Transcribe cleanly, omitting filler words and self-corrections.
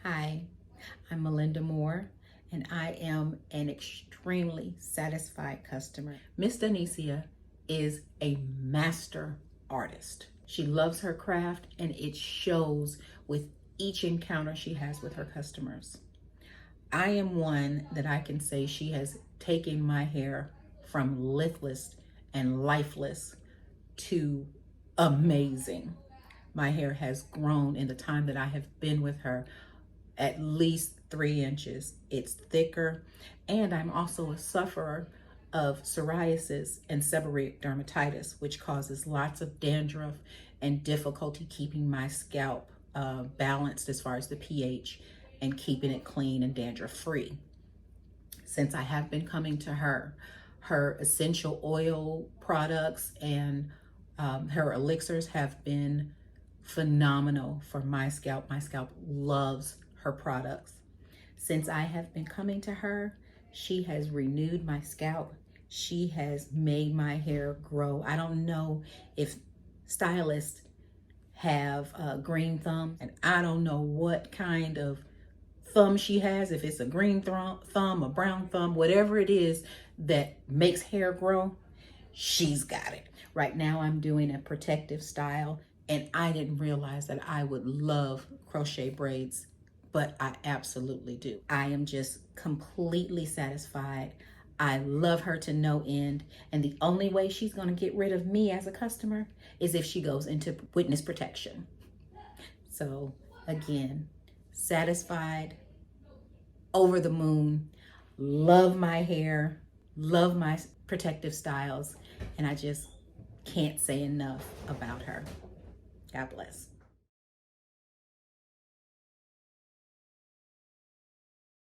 Hi, I'm Melinda Moore, and I am an extremely satisfied customer. Miss Dyniecia is a master artist. She loves her craft, and it shows with each encounter she has with her customers. I am one that I can say she has taken my hair from lithless and lifeless to amazing. My hair has grown in the time that I have been with her at least 3 inches. It's thicker, and I'm also a sufferer of psoriasis and seborrheic dermatitis, which causes lots of dandruff and difficulty keeping my scalp balanced as far as the pH and keeping it clean and dandruff free. Since I have been coming to her essential oil products and her elixirs have been phenomenal for my scalp. My scalp loves her products. Since I have been coming to her, she has renewed my scalp. She has made my hair grow. I don't know if stylists have a green thumb, and I don't know what kind of thumb she has, if it's a green thumb, a brown thumb, whatever it is that makes hair grow, she's got it. Right now I'm doing a protective style, and I didn't realize that I would love crochet braids, but I absolutely do. I am just completely satisfied. I love her to no end, and the only way she's gonna get rid of me as a customer is if she goes into witness protection. So again, satisfied, over the moon, love my hair, love my protective styles, and I just can't say enough about her. God bless.